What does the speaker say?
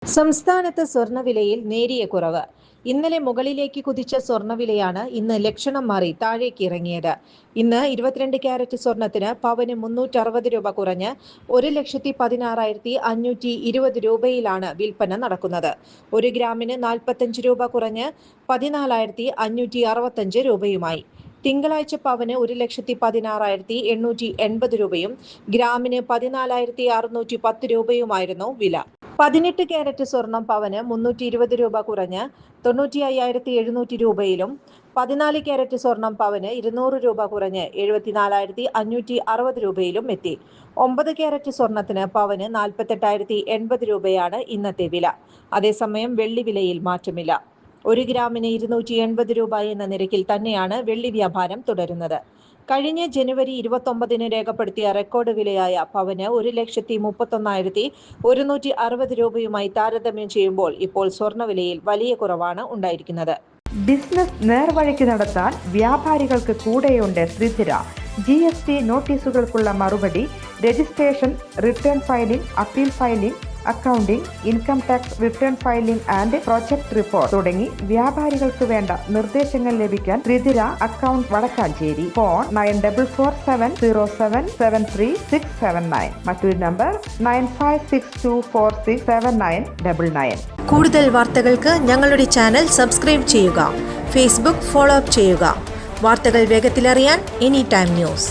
സംസ്ഥാനത്ത് സ്വർണ്ണവിലയിൽ നേരിയ കുറവ്. ഇന്നലെ മുകളിലേക്ക് കുതിച്ച സ്വർണ്ണവിലയാണ് ഇന്ന് ലക്ഷണം മാറി താഴേക്ക് ഇറങ്ങിയത്. ഇന്ന് 22 ക്യാരറ്റ് സ്വർണത്തിന് പവന് 360 രൂപ കുറഞ്ഞ് 1,16,520 രൂപയിലാണ് വിൽപ്പന നടക്കുന്നത്. 1 ഗ്രാമിന് 45 രൂപ കുറഞ്ഞ് 14,565 രൂപയുമായി. തിങ്കളാഴ്ച പവന് 1,16,880 രൂപയും ഗ്രാമിന് 14,610 രൂപയുമായിരുന്നു വില. 18 ക്യാരറ്റ് സ്വർണം പവന് 320 രൂപ കുറഞ്ഞ് 95,700 രൂപയിലും 14 ക്യാരറ്റ് സ്വർണം പവന് 200 രൂപ കുറഞ്ഞ് 74,560 രൂപയിലും എത്തി. 9 ക്യാരറ്റ് സ്വർണത്തിന് പവന് 48,080 രൂപയാണ് ഇന്നത്തെ വില. അതേസമയം വെള്ളി വിലയിൽ മാറ്റമില്ല. 1 ഗ്രാമിന് 280 രൂപ എന്ന നിരക്കിൽ തന്നെയാണ് വെള്ളി വ്യാപാരം തുടരുന്നത്. കഴിഞ്ഞ ജനുവരി 29 രേഖപ്പെടുത്തിയ റെക്കോർഡ് വിലയായ പവന് 1,31,160 രൂപയുമായി താരതമ്യം ചെയ്യുമ്പോൾ ഇപ്പോൾ സ്വർണ്ണവിലയിൽ വലിയ കുറവാണ് ഉണ്ടായിരിക്കുന്നത്. ബിസിനസ് നേർവഴിക്ക് നടത്താൻ വ്യാപാരികൾക്ക് കൂടെയുണ്ട് ശ്രീധര. GST നോട്ടീസുകൾക്കുള്ള മറുപടി, registration, return filing, appeal filing, accounting, income tax return filing and project report തുടങ്ങി വ്യാപാരികൾക്ക് വേണ്ട നിർദ്ദേശങ്ങൾ ലഭിക്കാൻ ശ്രീധര അക്കൗണ്ട് വടക്കാഞ്ചേരി. ഫോൺ 9447077369. മറ്റൊരു നമ്പർ 9562467999. കൂടുതൽ വാർത്തകൾക്ക് ഞങ്ങളുടെ ചാനൽ സബ്സ്ക്രൈബ് ചെയ്യുക. ഫേസ്ബുക്ക് ഫോളോ അപ്പ് ചെയ്യുക. വാർത്തകൾ വേഗത്തിലറിയാൻ എനി ടൈം ന്യൂസ്.